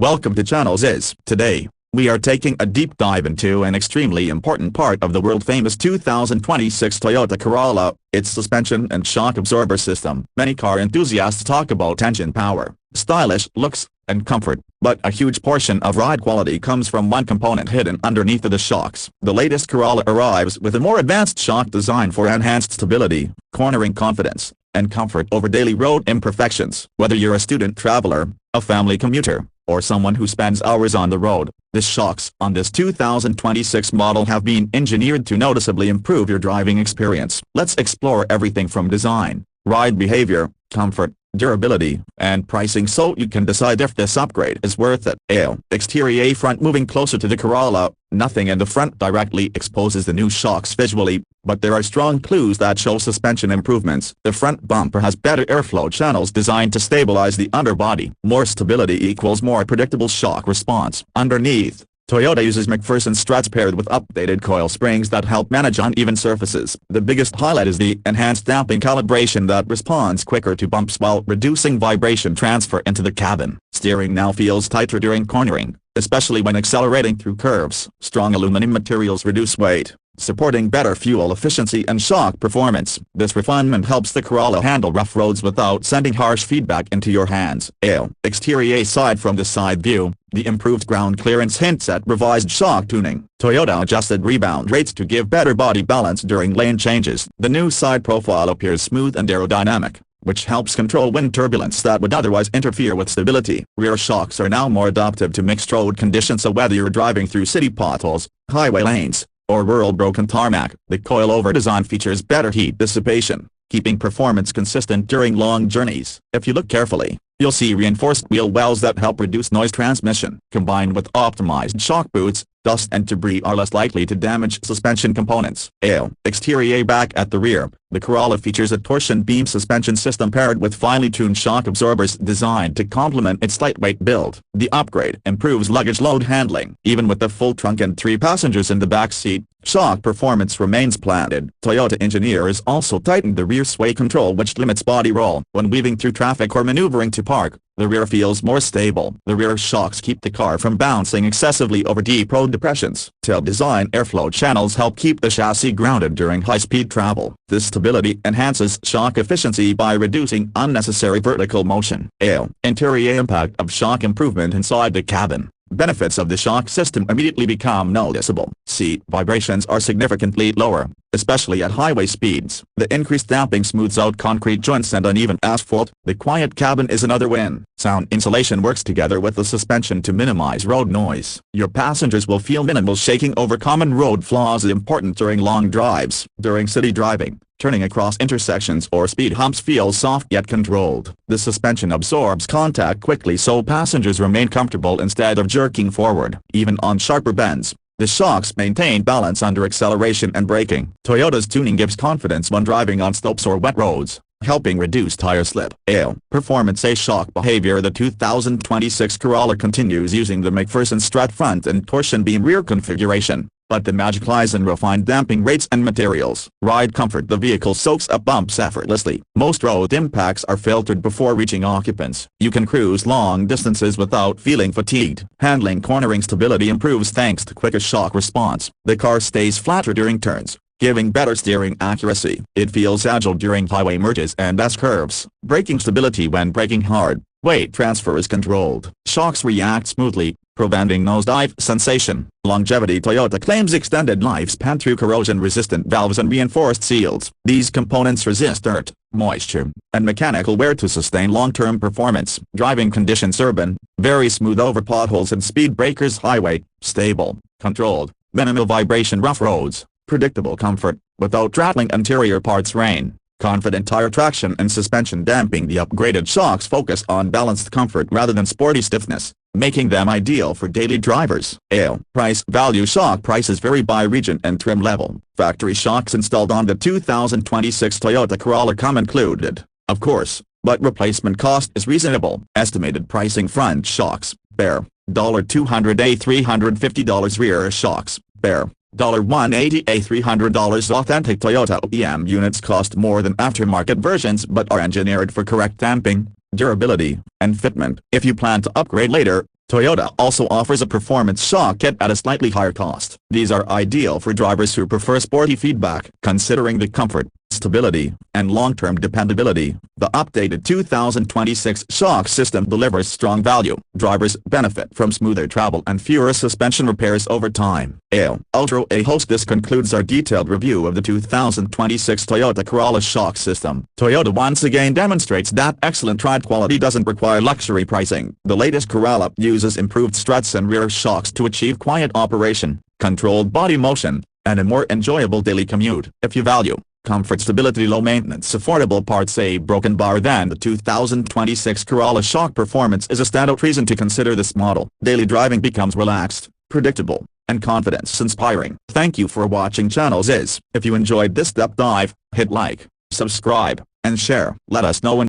Welcome to Channel Ziz. Today, we are taking a deep dive into an extremely important part of the world-famous 2026 Toyota Corolla, its suspension and shock absorber system. Many car enthusiasts talk about engine power, stylish looks, and comfort, but a huge portion of ride quality comes from one component hidden underneath the shocks. The latest Corolla arrives with a more advanced shock design for enhanced stability, cornering confidence, and comfort over daily road imperfections. Whether you're a student traveler, a family commuter, or someone who spends hours on the road, the shocks on this 2026 model have been engineered to noticeably improve your driving experience. Let's explore everything from design, ride behavior, comfort, durability, and pricing so you can decide if this upgrade is worth it. Exterior front. Moving closer to the Corolla, nothing in the front directly exposes the new shocks visually, but there are strong clues that show suspension improvements. The front bumper has better airflow channels designed to stabilize the underbody. More stability equals more predictable shock response. Underneath, Toyota uses McPherson struts paired with updated coil springs that help manage uneven surfaces. The biggest highlight is the enhanced damping calibration that responds quicker to bumps while reducing vibration transfer into the cabin. Steering now feels tighter during cornering, especially when accelerating through curves. Strong aluminum materials reduce weight, supporting better fuel efficiency and shock performance. This refinement helps the Corolla handle rough roads without sending harsh feedback into your hands. Exterior side. From the side view, the improved ground clearance hints at revised shock tuning. Toyota adjusted rebound rates to give better body balance during lane changes. The new side profile appears smooth and aerodynamic, which helps control wind turbulence that would otherwise interfere with stability. Rear shocks are now more adaptive to mixed road conditions, so whether you're driving through city potholes, highway lanes, or rural broken tarmac, the coilover design features better heat dissipation, keeping performance consistent during long journeys. If you look carefully, you'll see reinforced wheel wells that help reduce noise transmission. Combined with optimized shock boots, dust and debris are less likely to damage suspension components. Exterior. Back at the rear, the Corolla features a torsion beam suspension system paired with finely tuned shock absorbers designed to complement its lightweight build. The upgrade improves luggage load handling. Even with the full trunk and 3 passengers in the back seat, shock performance remains planted. Toyota engineers also tightened the rear sway control, which limits body roll. When weaving through traffic or maneuvering to park, the rear feels more stable. The rear shocks keep the car from bouncing excessively over deep road depressions. Tail design airflow channels help keep the chassis grounded during high-speed travel. This stability enhances shock efficiency by reducing unnecessary vertical motion. Interior. Impact of shock improvement inside the cabin. Benefits of the shock system immediately become noticeable. Seat vibrations are significantly lower, especially at highway speeds. The increased damping smooths out concrete joints and uneven asphalt. The quiet cabin is another win. Sound insulation works together with the suspension to minimize road noise. Your passengers will feel minimal shaking over common road flaws, important during long drives. During city driving, turning across intersections or speed humps feels soft yet controlled. The suspension absorbs contact quickly so passengers remain comfortable instead of jerking forward. Even on sharper bends, the shocks maintain balance under acceleration and braking. Toyota's tuning gives confidence when driving on slopes or wet roads, helping reduce tire slip. Performance. Shock behavior. The 2026 Corolla continues using the McPherson strut front and torsion beam rear configuration, but the magic lies in refined damping rates and materials. Ride comfort. The vehicle soaks up bumps effortlessly. Most road impacts are filtered before reaching occupants. You can cruise long distances without feeling fatigued. Handling. Cornering. Stability improves thanks to quicker shock response. The car stays flatter during turns, giving better steering accuracy. It feels agile during highway merges and S-curves. Braking. Stability. When braking hard, weight transfer is controlled. Shocks react smoothly, preventing nosedive sensation. Longevity. Toyota claims extended lifespan through corrosion-resistant valves and reinforced seals. These components resist dirt, moisture, and mechanical wear to sustain long-term performance. Driving conditions. Urban, very smooth over potholes and speed breakers. Highway, stable, controlled, minimal vibration. Rough roads, predictable comfort, without rattling interior parts. Rain, confident tire traction and suspension damping. The upgraded shocks focus on balanced comfort rather than sporty stiffness, making them ideal for daily drivers. Price. Value. Shock prices vary by region and trim level. Factory shocks installed on the 2026 Toyota Corolla come included, of course, but replacement cost is reasonable. Estimated pricing. Front shocks, bare, $200 $350. Rear shocks, bare, $180 $300. Authentic Toyota OEM units cost more than aftermarket versions but are engineered for correct damping, durability, and fitment. If you plan to upgrade later, Toyota also offers a performance shock kit at a slightly higher cost. These are ideal for drivers who prefer sporty feedback. Considering the comfort, stability, and long-term dependability, the updated 2026 shock system delivers strong value. Drivers benefit from smoother travel and fewer suspension repairs over time. Ultra host, this concludes our detailed review of the 2026 Toyota Corolla shock system. Toyota once again demonstrates that excellent ride quality doesn't require luxury pricing. The latest Corolla uses improved struts and rear shocks to achieve quiet operation, controlled body motion, and a more enjoyable daily commute. If you value comfort, stability, low maintenance, affordable parts, a broken bar, then the 2026 Corolla Shock Performance is a standout reason to consider this model. Daily driving becomes relaxed, predictable, and confidence-inspiring. Thank you for watching Channels Is. If you enjoyed this deep dive, hit like, subscribe, and share. Let us know in